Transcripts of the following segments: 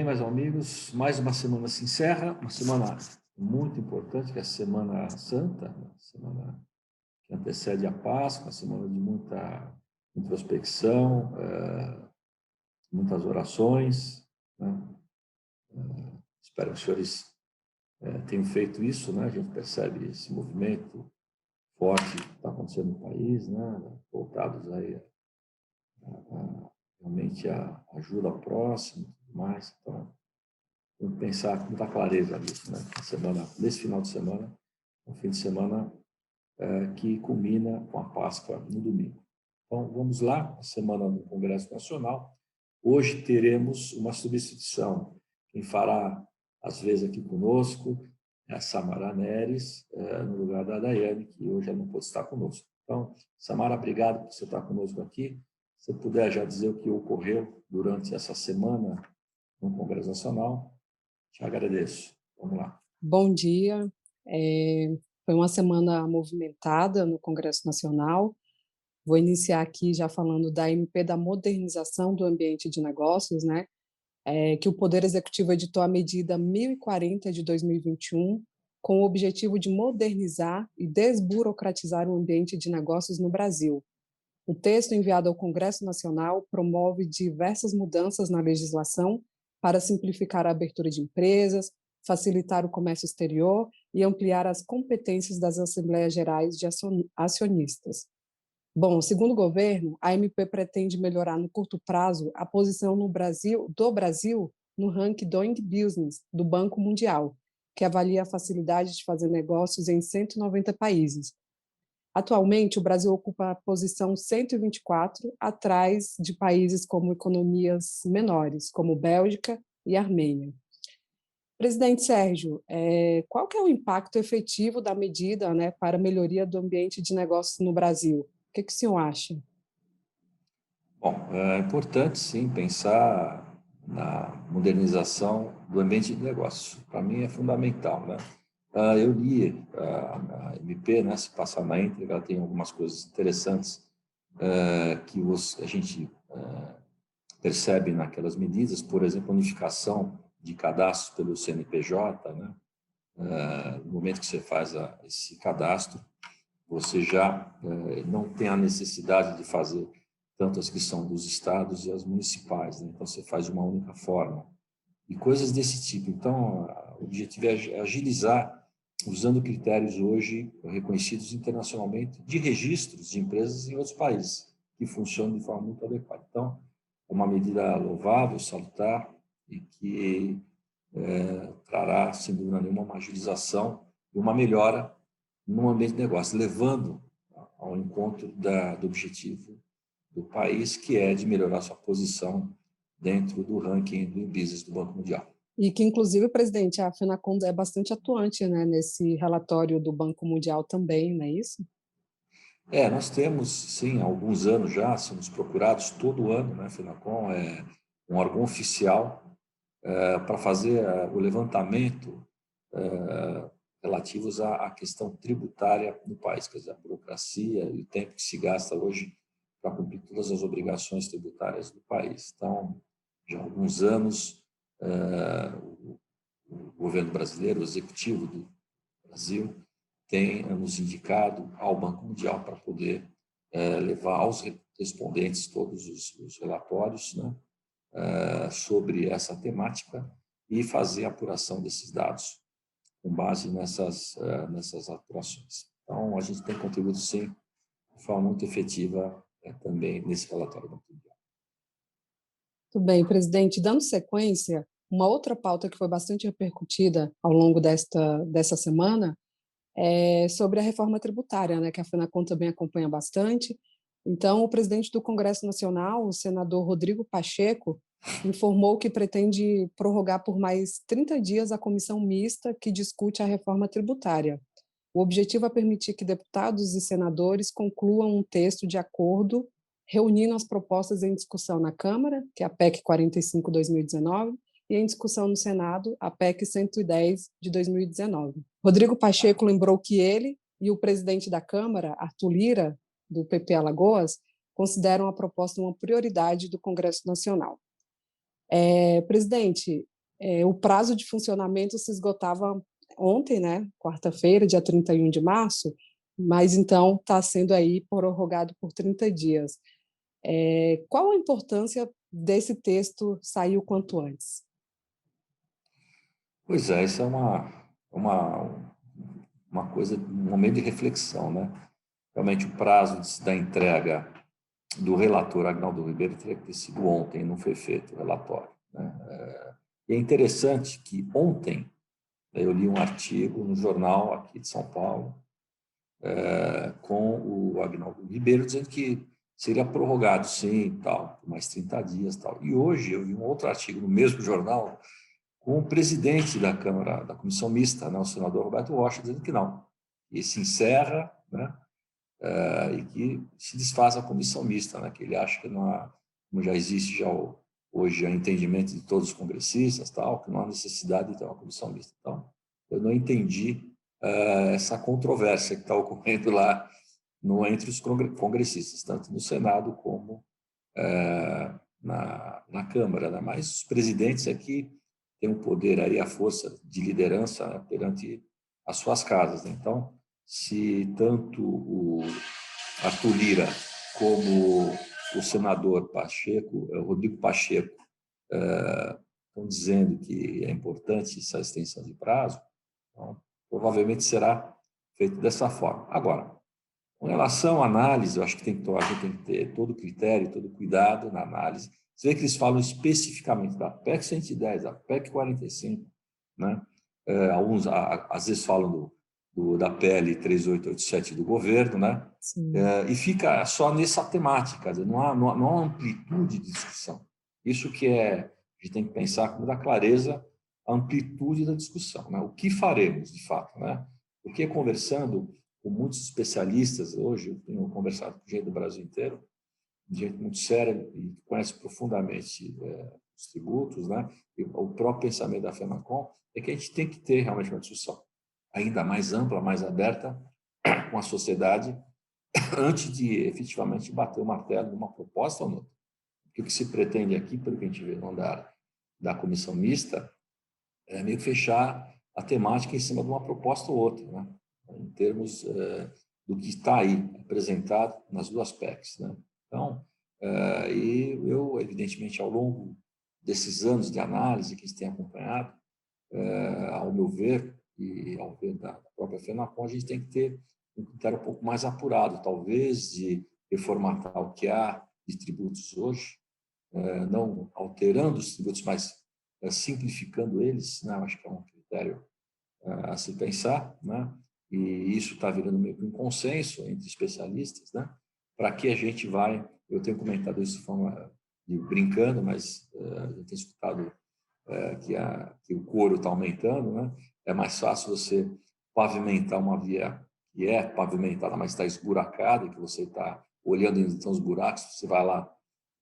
meus amigos? Mais uma semana se encerra, uma semana muito importante, que é a Semana Santa, né? Semana que antecede a Páscoa, uma semana de muita introspecção, muitas orações, né? Espero que os senhores tenham feito isso, né? A gente percebe esse movimento forte que está acontecendo no país, né? Voltados aí realmente a ajuda ao próximo e tudo mais. Então, vamos pensar com muita clareza nisso, né? Nesse final de semana, um fim de semana que culmina com a Páscoa no domingo. Então, vamos lá, a semana do Congresso Nacional. Hoje teremos uma substituição. Quem fará, às vezes, aqui conosco é a Samara Neres, no lugar da Daiane, que hoje ela não pôde estar conosco. Então, Samara, obrigado por você estar conosco aqui. Se você puder já dizer o que ocorreu durante essa semana no Congresso Nacional, te agradeço. Vamos lá. Bom dia. Foi uma semana movimentada no Congresso Nacional. Vou iniciar aqui já falando da MP da modernização do ambiente de negócios, né? Que o Poder Executivo editou a medida 1040 de 2021, com o objetivo de modernizar e desburocratizar o ambiente de negócios no Brasil. O texto enviado ao Congresso Nacional promove diversas mudanças na legislação para simplificar a abertura de empresas, facilitar o comércio exterior e ampliar as competências das Assembleias Gerais de Acionistas. Bom, segundo o governo, a MP pretende melhorar no curto prazo a posição do Brasil no ranking Doing Business do Banco Mundial, que avalia a facilidade de fazer negócios em 190 países. Atualmente, o Brasil ocupa a posição 124, atrás de países como economias menores, como Bélgica e Armênia. Presidente Sérgio, qual que é o impacto efetivo da medida, né, para a melhoria do ambiente de negócios no Brasil? O que o senhor acha? Bom, é importante, sim, pensar na modernização do ambiente de negócio. Para mim é fundamental, né? Eu li a MP, né, se passar na íntegra, ela tem algumas coisas interessantes que a gente percebe naquelas medidas, por exemplo, a unificação de cadastros pelo CNPJ, né? No momento que você faz esse cadastro, você já não tem a necessidade de fazer tanto as que são dos estados e as municipais, né? Então, você faz de uma única forma. E coisas desse tipo. Então, o objetivo é agilizar, usando critérios hoje reconhecidos internacionalmente de registros de empresas em outros países, que funcionam de forma muito adequada. Então, é uma medida louvável, salutar, e que trará, sem dúvida nenhuma, uma agilização e uma melhora no ambiente de negócio, levando ao encontro do objetivo do país, que é de melhorar sua posição dentro do ranking do Business do Banco Mundial. E que, inclusive, presidente, a FENACON é bastante atuante, né, nesse relatório do Banco Mundial também, não é isso? Nós temos, sim, há alguns anos já, somos procurados todo ano, né? A FENACON é um órgão oficial para fazer o levantamento relativos à questão tributária no país, quer dizer, a burocracia e o tempo que se gasta hoje para cumprir todas as obrigações tributárias do país. Então, já há alguns anos, o governo brasileiro, o executivo do Brasil, tem nos indicado ao Banco Mundial para poder levar aos respondentes todos os relatórios, né, sobre essa temática e fazer a apuração desses dados com base nessas apurações. Então, a gente tem contribuído, sim, de forma muito efetiva também nesse relatório do Banco Mundial. Tudo bem, presidente. Dando sequência, uma outra pauta que foi bastante repercutida ao longo dessa semana é sobre a reforma tributária, né, que a FENACON também acompanha bastante. Então, o presidente do Congresso Nacional, o senador Rodrigo Pacheco, informou que pretende prorrogar por mais 30 dias a comissão mista que discute a reforma tributária. O objetivo é permitir que deputados e senadores concluam um texto de acordo, reunindo as propostas em discussão na Câmara, que é a PEC 45/2019, e em discussão no Senado, a PEC 110 de 2019. Rodrigo Pacheco lembrou que ele e o presidente da Câmara, Arthur Lira, do PP Alagoas, consideram a proposta uma prioridade do Congresso Nacional. Presidente, O prazo de funcionamento se esgotava ontem, né, quarta-feira, dia 31 de março, mas então está sendo aí prorrogado por 30 dias. Qual a importância desse texto sair o quanto antes? Pois é, isso é uma coisa, um momento de reflexão, né? Realmente o prazo da entrega do relator Agnaldo Ribeiro teria que ter sido ontem, não foi feito o relatório, né? E é interessante que ontem eu li um artigo no jornal aqui de São Paulo com o Agnaldo Ribeiro dizendo que seria prorrogado, sim, tal, por mais 30 dias, tal. E hoje eu vi um outro artigo no mesmo jornal com o presidente da Câmara, da Comissão Mista, né, o senador Roberto Rocha, dizendo que não. E se encerra, né, e que se desfaz a Comissão Mista, né, que ele acha que não há, como já existe hoje o entendimento de todos os congressistas, tal, que não há necessidade de ter uma Comissão Mista. Então, eu não entendi essa controvérsia que está ocorrendo lá entre os congressistas, tanto no Senado como na Câmara, né? Mas os presidentes aqui têm o poder aí, a força de liderança, né, perante as suas casas, né? Então, se tanto o Arthur Lira como o senador Pacheco, Rodrigo Pacheco, estão dizendo que é importante essa extensão de prazo, então, provavelmente será feito dessa forma. Agora, com relação à análise, eu acho que a gente tem que ter todo o critério, todo o cuidado na análise. Você vê que eles falam especificamente da PEC 110, da PEC 45, né? Alguns, às vezes, falam da PL 3887 do governo, né? Sim. E fica só nessa temática, não há amplitude de discussão. Isso que a gente tem que pensar como dá clareza a amplitude da discussão, né? O que faremos, de fato, né? Porque conversando com muitos especialistas hoje, eu tenho conversado com gente do Brasil inteiro, gente muito séria e que conhece profundamente os tributos, né? E o próprio pensamento da FENACOM, é que a gente tem que ter realmente uma discussão ainda mais ampla, mais aberta com a sociedade, antes de efetivamente bater o martelo numa proposta ou noutra. Porque o que se pretende aqui, pelo que a gente vê no andar da comissão mista, é meio que fechar a temática em cima de uma proposta ou outra, né? Em termos do que está aí apresentado nas duas PECs, né? Então, e eu, evidentemente, ao longo desses anos de análise que a gente tem acompanhado, ao meu ver, e ao ver da própria FENACOM, a gente tem que ter um critério um pouco mais apurado, talvez, de reformatar o que há de tributos hoje, não alterando os tributos, mas simplificando eles, né? Eu acho que é um critério a se pensar, né? E isso está virando meio que um consenso entre especialistas, né? Para que a gente vai, eu tenho comentado isso de forma brincando, mas eu tenho escutado que o couro está aumentando, né? É mais fácil você pavimentar uma via que é pavimentada, mas está esburacada, e que você está olhando então os buracos, você vai lá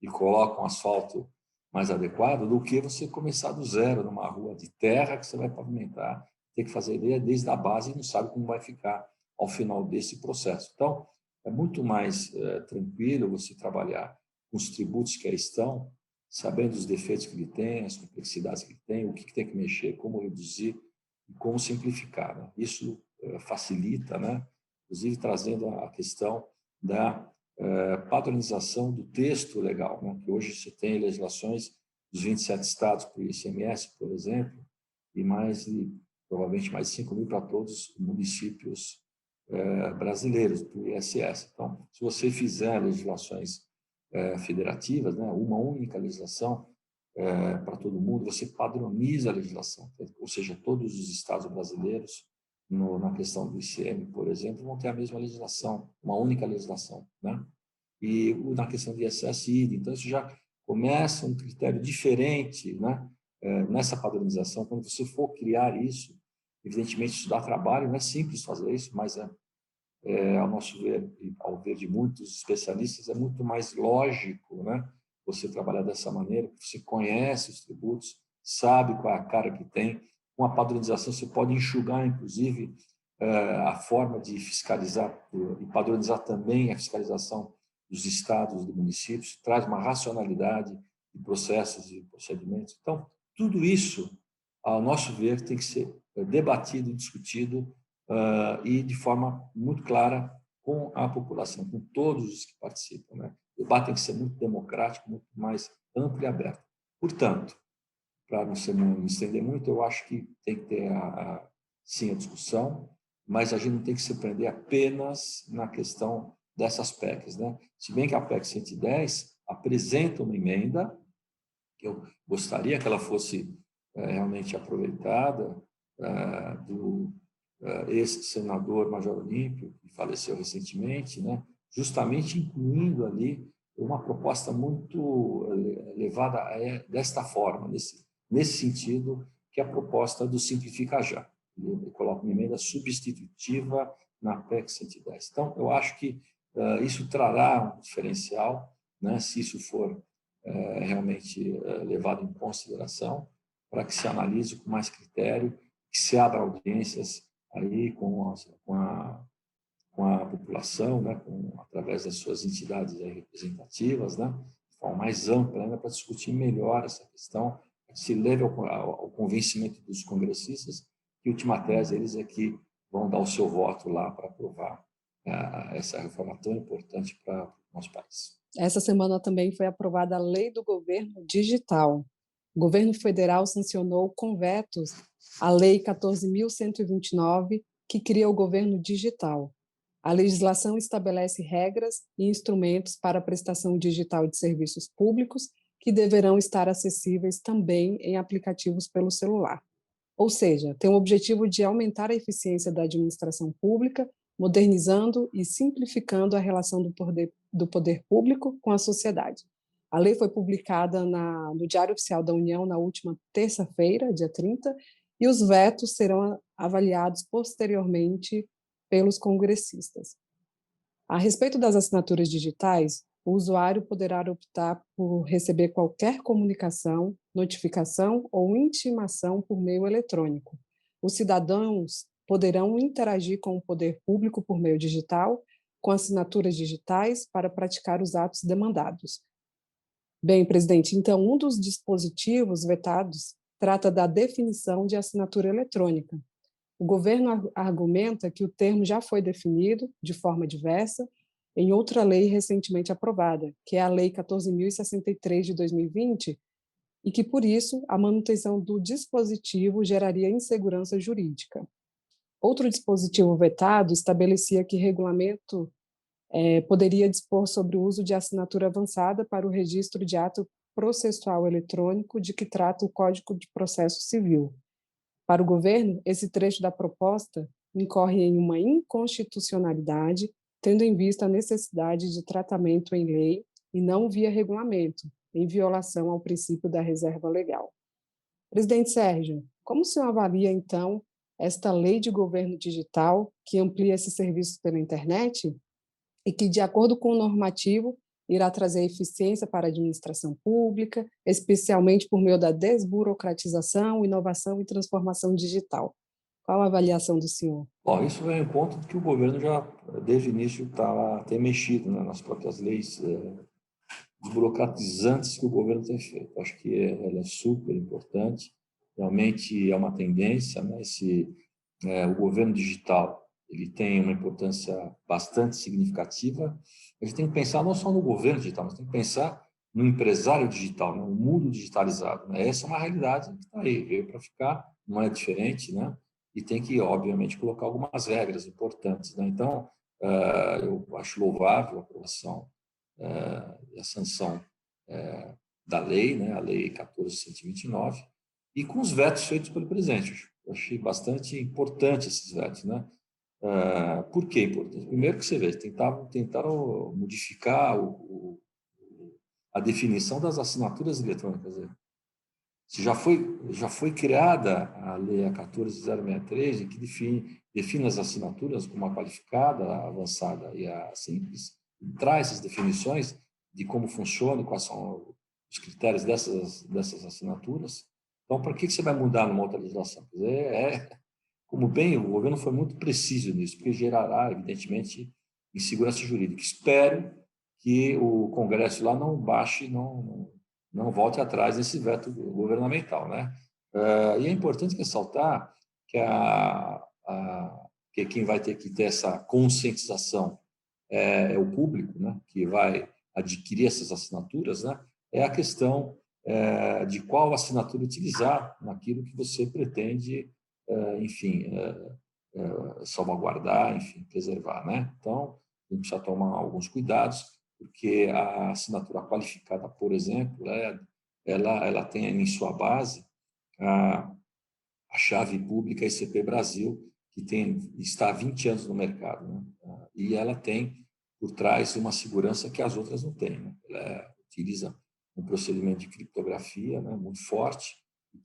e coloca um asfalto mais adequado, do que você começar do zero numa rua de terra que você vai pavimentar, ter que fazer ideia desde a base e não sabe como vai ficar ao final desse processo. Então, é muito mais tranquilo você trabalhar com os tributos que aí estão, sabendo os defeitos que ele tem, as complexidades que ele tem, o que tem que mexer, como reduzir e como simplificar, né? Isso facilita, né? Inclusive trazendo a questão da padronização do texto legal, né? Que hoje você tem legislações dos 27 estados para o ICMS, por exemplo, e provavelmente mais 5 mil para todos os municípios brasileiros, para o ISS. Então, se você fizer legislações federativas, né, uma única legislação para todo mundo, você padroniza a legislação, ou seja, todos os estados brasileiros, na questão do ICM, por exemplo, vão ter a mesma legislação, uma única legislação, né? E na questão do ISS, então isso já começa um critério diferente, né? Nessa padronização, quando você for criar isso, evidentemente isso dá trabalho, não é simples fazer isso, mas ao nosso ver, ao ver de muitos especialistas, é muito mais lógico, né? Você trabalhar dessa maneira, você conhece os tributos, sabe qual é a cara que tem. Com a padronização, você pode enxugar, inclusive, a forma de fiscalizar e padronizar também a fiscalização dos estados, dos municípios, traz uma racionalidade de processos e procedimentos. Então, tudo isso ao nosso ver, tem que ser debatido, discutido e de forma muito clara com a população, com todos os que participam, né? O debate tem que ser muito democrático, muito mais amplo e aberto. Portanto, para não me estender muito, eu acho que tem que ter, sim, a discussão, mas a gente não tem que se prender apenas na questão dessas PECs, né? Se bem que a PEC 110 apresenta uma emenda, que eu gostaria que ela fosse realmente aproveitada, do ex-senador Major Olímpio, que faleceu recentemente, né? Justamente incluindo ali uma proposta muito levada desta forma, nesse sentido, que é a proposta do Simplifica Já. Ele coloca uma emenda substitutiva na PEC 110. Então, eu acho que isso trará um diferencial, né, se isso for realmente levado em consideração, para que se analise com mais critério, que se abra audiências aí com a população, né, através das suas entidades representativas, né, de forma mais ampla, ainda para discutir melhor essa questão, que se leve ao convencimento dos congressistas, que, em última tese, eles é que vão dar o seu voto lá para aprovar essa reforma tão importante para o nosso país. Essa semana também foi aprovada a Lei do Governo Digital. O governo federal sancionou com vetos a Lei 14.129, que cria o governo digital. A legislação estabelece regras e instrumentos para a prestação digital de serviços públicos que deverão estar acessíveis também em aplicativos pelo celular. Ou seja, tem o objetivo de aumentar a eficiência da administração pública, modernizando e simplificando a relação do poder público com a sociedade. A lei foi publicada no Diário Oficial da União na última terça-feira, dia 30, e os vetos serão avaliados posteriormente pelos congressistas. A respeito das assinaturas digitais, o usuário poderá optar por receber qualquer comunicação, notificação ou intimação por meio eletrônico. Os cidadãos poderão interagir com o poder público por meio digital, com assinaturas digitais para praticar os atos demandados. Bem, presidente, então um dos dispositivos vetados trata da definição de assinatura eletrônica. O governo argumenta que o termo já foi definido de forma diversa em outra lei recentemente aprovada, que é a Lei 14.063 de 2020, e que, por isso, a manutenção do dispositivo geraria insegurança jurídica. Outro dispositivo vetado estabelecia que regulamento poderia dispor sobre o uso de assinatura avançada para o registro de ato processual eletrônico de que trata o Código de Processo Civil. Para o governo, esse trecho da proposta incorre em uma inconstitucionalidade, tendo em vista a necessidade de tratamento em lei e não via regulamento, em violação ao princípio da reserva legal. Presidente Sérgio, como o senhor avalia, então, esta lei de governo digital que amplia esses serviços pela internet e que, de acordo com o normativo, irá trazer eficiência para a administração pública, especialmente por meio da desburocratização, inovação e transformação digital? Qual a avaliação do senhor? Bom, isso vem em conta que o governo já, desde o início, tem mexido, né, nas próprias leis desburocratizantes que o governo tem feito. Acho que ela é super importante, realmente é uma tendência, né, o governo digital ele tem uma importância bastante significativa. A gente tem que pensar não só no governo digital, mas tem que pensar no empresário digital, no mundo digitalizado, né? Essa é uma realidade que está aí, veio para ficar, não é diferente, né? E tem que, obviamente, colocar algumas regras importantes, né? Então, eu acho louvável a aprovação e a sanção da lei, né? A Lei 14.129, e com os vetos feitos pelo presidente. Eu achei bastante importante esses vetos, né? Por que importante? Primeiro que você vê, tentaram modificar a definição das assinaturas eletrônicas. Se já foi criada a Lei 14.063, em que define as assinaturas como a qualificada, a avançada e a simples, e traz essas definições de como funciona e quais são os critérios dessas assinaturas. Então, para que você vai mudar numa outra legislação? Quer dizer, como bem, o governo foi muito preciso nisso, porque gerará, evidentemente, insegurança jurídica. Espero que o Congresso lá não baixe, não volte atrás nesse veto governamental, né? E é importante ressaltar que, que quem vai ter que ter essa conscientização é o público, né, que vai adquirir essas assinaturas, né, é a questão de qual assinatura utilizar naquilo que você pretende, enfim, salvaguardar, enfim, preservar, né? Então, a gente precisa tomar alguns cuidados, porque a assinatura qualificada, por exemplo, ela tem em sua base a, a chave pública ICP Brasil, que está há 20 anos no mercado, né? E ela tem por trás uma segurança que as outras não têm, né? Ela utiliza um procedimento de criptografia, né, muito forte,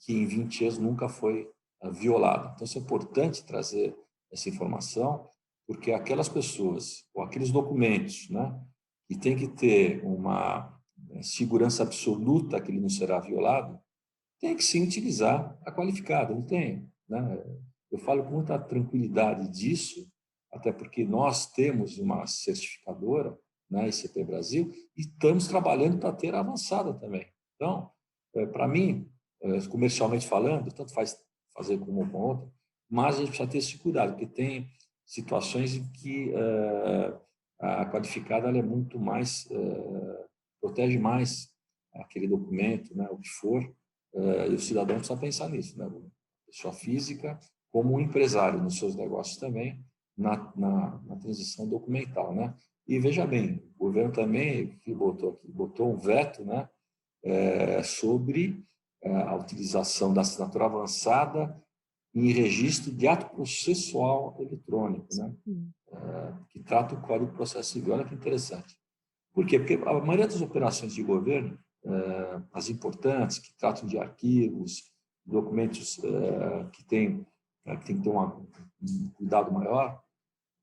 que em 20 anos nunca foi violado. Então, isso é importante trazer essa informação, porque aquelas pessoas, ou aqueles documentos, né, que tem que ter uma segurança absoluta que ele não será violado, tem que sim utilizar a qualificada, não tem, né? Eu falo com muita tranquilidade disso, até porque nós temos uma certificadora, né, ICP Brasil, e estamos trabalhando para ter a avançada também. Então, para mim, comercialmente falando, tanto faz fazer com uma ou com outra, mas a gente precisa ter esse cuidado, porque tem situações em que a qualificada ela é muito mais, protege mais aquele documento, né, o que for, e o cidadão precisa pensar nisso, né? Pessoa física, como um empresário nos seus negócios também, na transição documental, né? E veja bem, o governo também que botou um veto, né, sobre a utilização da assinatura avançada em registro de ato processual eletrônico, né? Que trata o Código de Processo Civil. Olha que interessante. Por quê? Porque a maioria das operações de governo, as importantes, que tratam de arquivos, documentos que tem que ter um cuidado maior,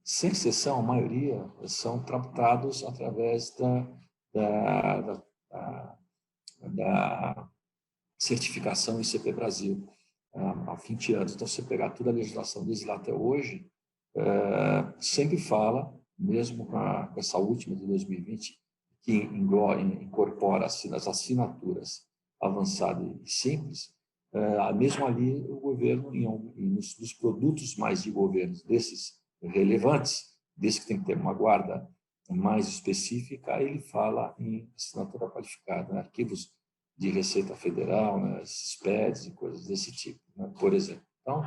sem exceção, a maioria são tratados através da, da, da certificação ICP Brasil, há 20 anos. Então, se você pegar toda a legislação desde lá até hoje, sempre fala, mesmo com essa última de 2020, que incorpora as assinaturas avançada e simples, mesmo ali o governo, nos produtos mais de governo desses relevantes, desses que tem que ter uma guarda mais específica, ele fala em assinatura qualificada, né? Arquivos de Receita Federal, né? SPEDs e coisas desse tipo, né? Por exemplo. Então,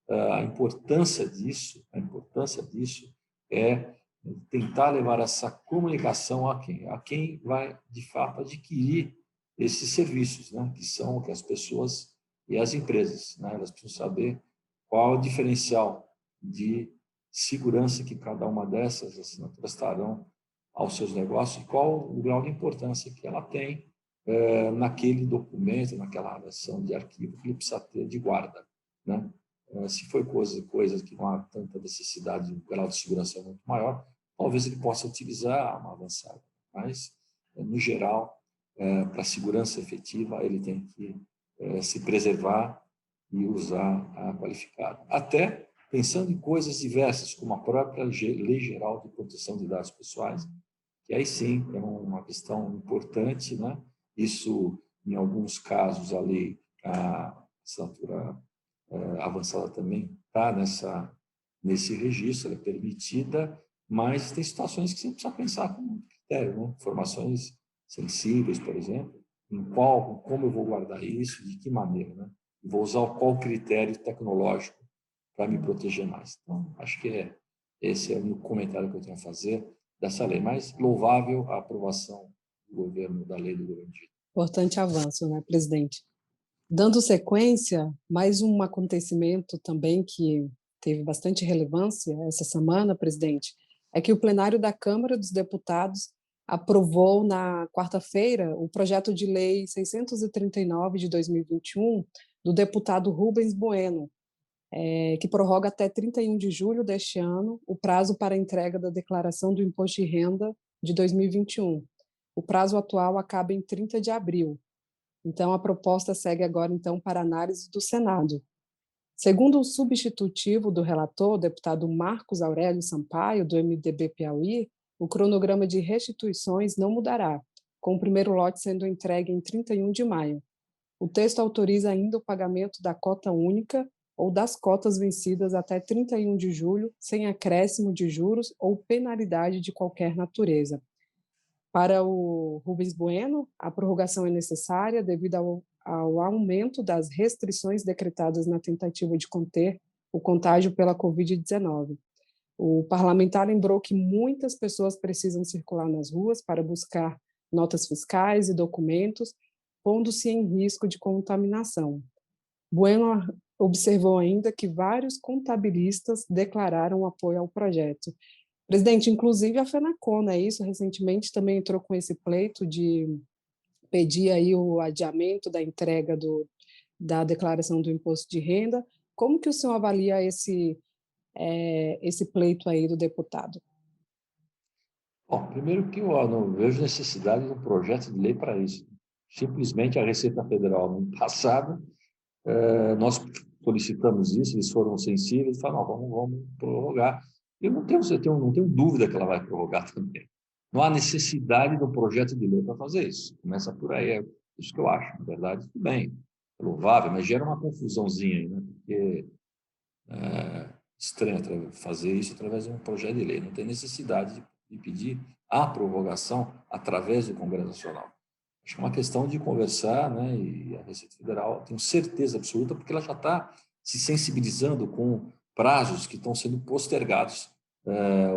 a importância disso é tentar levar essa comunicação a quem? A quem vai, de fato, adquirir esses serviços, né? Que são que as pessoas e as empresas, né? Elas precisam saber qual é o diferencial de segurança que cada uma dessas assinaturas trarão aos seus negócios e qual o grau de importância que ela tem naquele documento, naquela ação de arquivo que ele precisa ter de guarda, né? Se for coisas que não há tanta necessidade, um grau de segurança muito maior, talvez ele possa utilizar uma avançada, mas, no geral, para a segurança efetiva, ele tem que se preservar e usar a qualificada. Até pensando em coisas diversas, como a própria Lei Geral de Proteção de Dados Pessoais, que aí sim é uma questão importante, né? Isso, em alguns casos, a assinatura avançada também está nesse registro, ela é permitida, mas tem situações que você precisa pensar com critério, né? Informações sensíveis, por exemplo, como eu vou guardar isso, de que maneira, né? Vou usar qual critério tecnológico para me proteger mais. Então, acho que esse é o comentário que eu tenho a fazer dessa lei, mas louvável a aprovação do governo, da lei do governo digital. Importante avanço, né, presidente? Dando sequência, mais um acontecimento também que teve bastante relevância essa semana, presidente, é que o plenário da Câmara dos Deputados aprovou na quarta-feira o projeto de lei 639 de 2021 do deputado Rubens Bueno, que prorroga até 31 de julho deste ano o prazo para a entrega da declaração do imposto de renda de 2021. O prazo atual acaba em 30 de abril. Então, a proposta segue agora então para análise do Senado. Segundo o substitutivo do relator, o deputado Marcos Aurélio Sampaio, do MDB Piauí, o cronograma de restituições não mudará, com o primeiro lote sendo entregue em 31 de maio. O texto autoriza ainda o pagamento da cota única ou das cotas vencidas até 31 de julho, sem acréscimo de juros ou penalidade de qualquer natureza. Para o Rubens Bueno, a prorrogação é necessária devido ao aumento das restrições decretadas na tentativa de conter o contágio pela Covid-19. O parlamentar lembrou que muitas pessoas precisam circular nas ruas para buscar notas fiscais e documentos, pondo-se em risco de contaminação. Bueno observou ainda que vários contabilistas declararam apoio ao projeto. Presidente, inclusive a Fenacon, é isso? Recentemente também entrou com esse pleito de pedir aí o adiamento da entrega da declaração do imposto de renda. Como que o senhor avalia esse pleito aí do deputado? Bom, primeiro que eu não vejo necessidade de um projeto de lei para isso. Simplesmente a Receita Federal, no passado, nós solicitamos isso, eles foram sensíveis e falaram, não, vamos prorrogar. Eu não tenho dúvida que ela vai prorrogar também. Não há necessidade de um projeto de lei para fazer isso. Começa por aí, é isso que eu acho. Na verdade, tudo bem, é louvável, mas gera uma confusãozinha aí, né? Porque é estranho fazer isso através de um projeto de lei. Não tem necessidade de pedir a prorrogação através do Congresso Nacional. Acho que é uma questão de conversar, né? E a Receita Federal, tenho certeza absoluta, porque ela já está se sensibilizando com prazos que estão sendo postergados.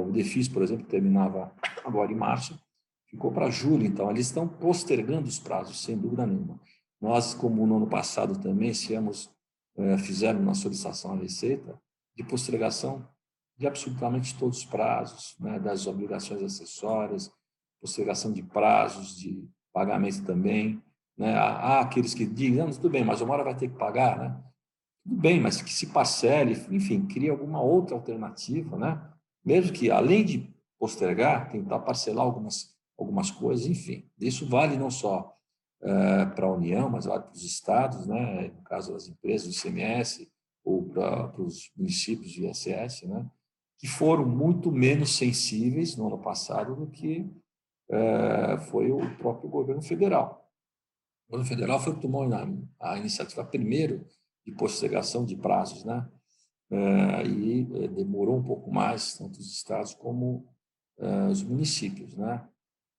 O DEFIS, por exemplo, terminava agora em março, ficou para julho, então eles estão postergando os prazos, sem dúvida nenhuma. Nós, como no ano passado também, fizemos uma solicitação à Receita de postergação de absolutamente todos os prazos, né? Das obrigações acessórias, postergação de prazos, de pagamento também, né? Há aqueles que dizem, tudo bem, mas uma hora vai ter que pagar, né? Tudo bem, mas que se parcele, enfim, crie alguma outra alternativa, né? Mesmo que, além de postergar, tentar parcelar algumas coisas, enfim. Isso vale não só para a União, mas vale para os estados, né? No caso das empresas, do ICMS, ou para os municípios do ISS, né? Que foram muito menos sensíveis no ano passado do que foi o próprio governo federal. O governo federal foi que tomou a iniciativa primeiro de postergação de prazos, né? E demorou um pouco mais, tanto os estados como os municípios, né?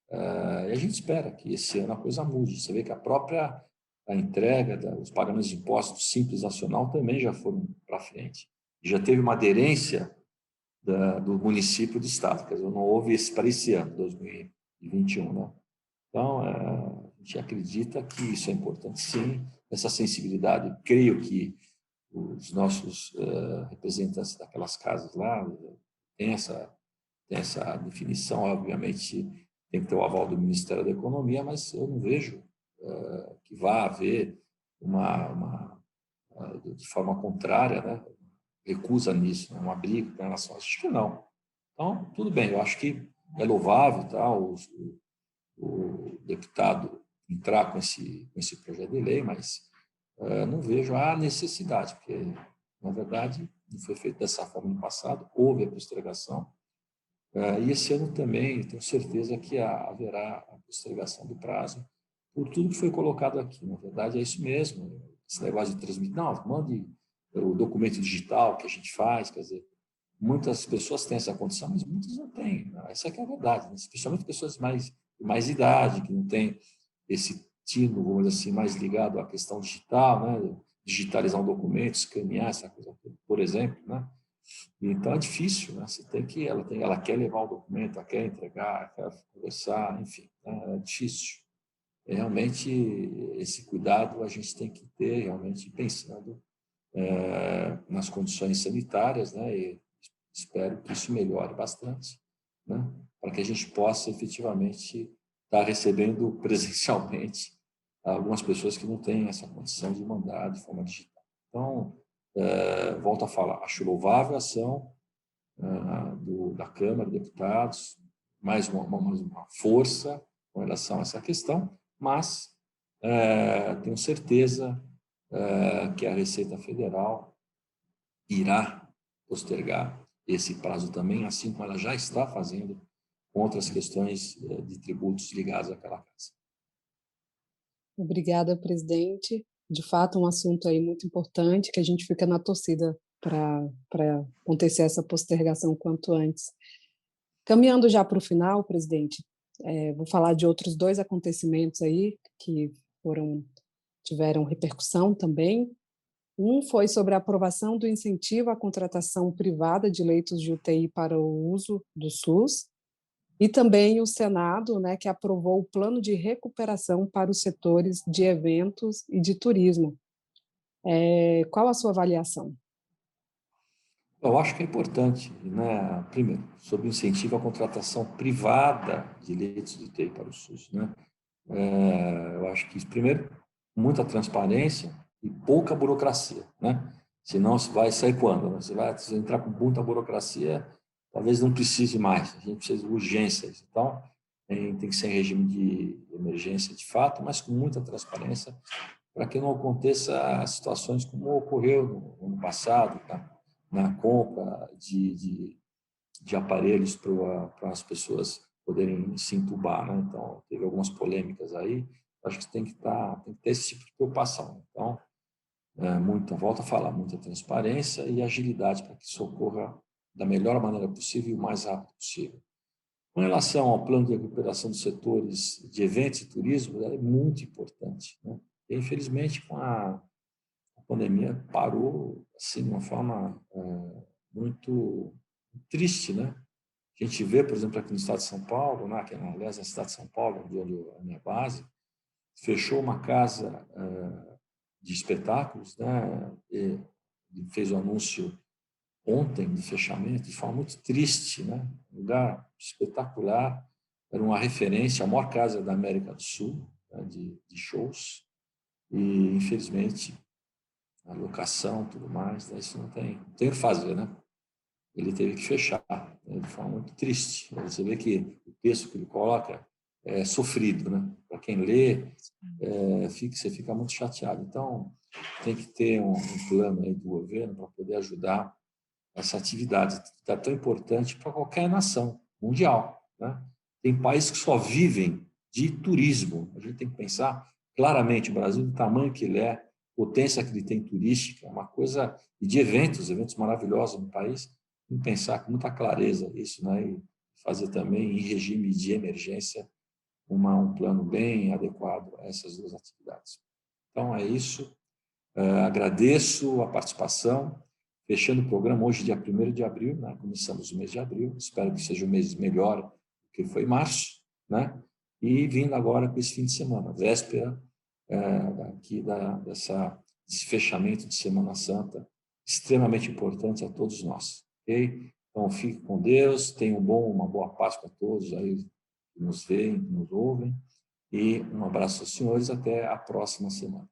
E a gente espera que esse ano a coisa mude. Você vê que a entrega dos pagamentos de impostos do Simples Nacional também já foram para frente. Já teve uma aderência do município e do estado, quer dizer, não houve esse para esse ano, 2021, né? Então, a gente acredita que isso é importante, sim, essa sensibilidade. Creio que os nossos representantes daquelas casas lá têm essa definição, obviamente tem que ter o aval do Ministério da Economia, mas eu não vejo que vá haver de forma contrária, né, recusa nisso, né, uma briga com relação a isso. Acho que não. Então, tudo bem, eu acho que é louvável, tá, o deputado entrar com esse projeto de lei, mas não vejo a necessidade, porque, na verdade, não foi feito dessa forma no passado, houve a postergação, e esse ano também, tenho certeza que haverá a postergação do prazo, por tudo que foi colocado aqui. Na verdade, é isso mesmo, esse negócio de transmitir, não, mande o documento digital que a gente faz, quer dizer, muitas pessoas têm essa condição, mas muitas não têm. Essa é a verdade, né? Especialmente pessoas mais idade, que não têm esse tino, vamos dizer assim, mais ligado à questão digital, né? Digitalizar um documento, escanear essa coisa, por exemplo, né? Então é difícil, né? Ela quer levar o documento, ela quer entregar, quer conversar, enfim, né? É difícil. Realmente esse cuidado a gente tem que ter, realmente pensando nas condições sanitárias, né? E espero que isso melhore bastante, né? Para que a gente possa efetivamente estar recebendo presencialmente algumas pessoas que não têm essa condição de mandar de forma digital. Então, volto a falar, acho louvável a ação da Câmara de Deputados, mais uma força com relação a essa questão, mas tenho certeza que a Receita Federal irá postergar esse prazo também, assim como ela já está fazendo com outras questões de tributos ligados àquela casa. Obrigada, presidente. de fato, um assunto aí muito importante que a gente fica na torcida para acontecer essa postergação quanto antes. Caminhando já para o final, presidente, vou falar de outros 2 acontecimentos aí que foram tiveram repercussão também. Um foi sobre a aprovação do incentivo à contratação privada de leitos de UTI para o uso do SUS, e também o Senado, né, que aprovou o plano de recuperação para os setores de eventos e de turismo. Qual a sua avaliação? Eu acho que é importante, né? Primeiro, sobre o incentivo à contratação privada de leitos de UTI para o SUS, né? Eu acho que, primeiro, muita transparência e pouca burocracia, né? Senão, você vai sair quando? Né? Você vai entrar com muita burocracia, talvez não precise mais, a gente precisa de urgências. Então, tem que ser em regime de emergência de fato, mas com muita transparência, para que não aconteça situações como ocorreu no ano passado, tá? Na compra de aparelhos para as pessoas poderem se entubar, né? Então, teve algumas polêmicas aí. Acho que tem que ter esse tipo de preocupação. Então, volto a falar, muita transparência e agilidade para que isso ocorra da melhor maneira possível e o mais rápido possível. Com relação ao plano de recuperação dos setores de eventos e turismo, é muito importante, né? E, infelizmente, com a pandemia, parou assim, de uma forma muito triste, né? A gente vê, por exemplo, aqui no estado de São Paulo, né, aliás, na cidade de São Paulo, onde é a minha base, fechou uma casa de espetáculos, né, e fez o anúncio ontem de fechamento, de forma muito triste, né, um lugar espetacular, era uma referência, a maior casa da América do Sul, né, de shows, e, infelizmente, a locação, tudo mais, né, isso não tem o que fazer, né? Ele teve que fechar, né, de forma muito triste. Você vê que o texto que ele coloca é sofrido, né? Para quem lê, você fica muito chateado. Então, tem que ter um plano aí do governo para poder ajudar essa atividade que é tão importante para qualquer nação mundial, né? Tem países que só vivem de turismo. A gente tem que pensar claramente o Brasil, do tamanho que ele é, potência que ele tem turística, é uma coisa, e de eventos maravilhosos no país, tem que pensar com muita clareza isso, né? E fazer também em regime de emergência um plano bem adequado a essas 2 atividades. Então, é isso. Agradeço a participação. Fechando o programa hoje, dia 1º de abril, né? Começamos o mês de abril. Espero que seja um mês melhor do que foi março, né? E vindo agora com esse fim de semana, véspera desse fechamento de Semana Santa, extremamente importante a todos nós. Ok? Então, fique com Deus, tenham uma boa Páscoa a todos aí que nos veem, que nos ouvem, e um abraço aos senhores, até a próxima semana.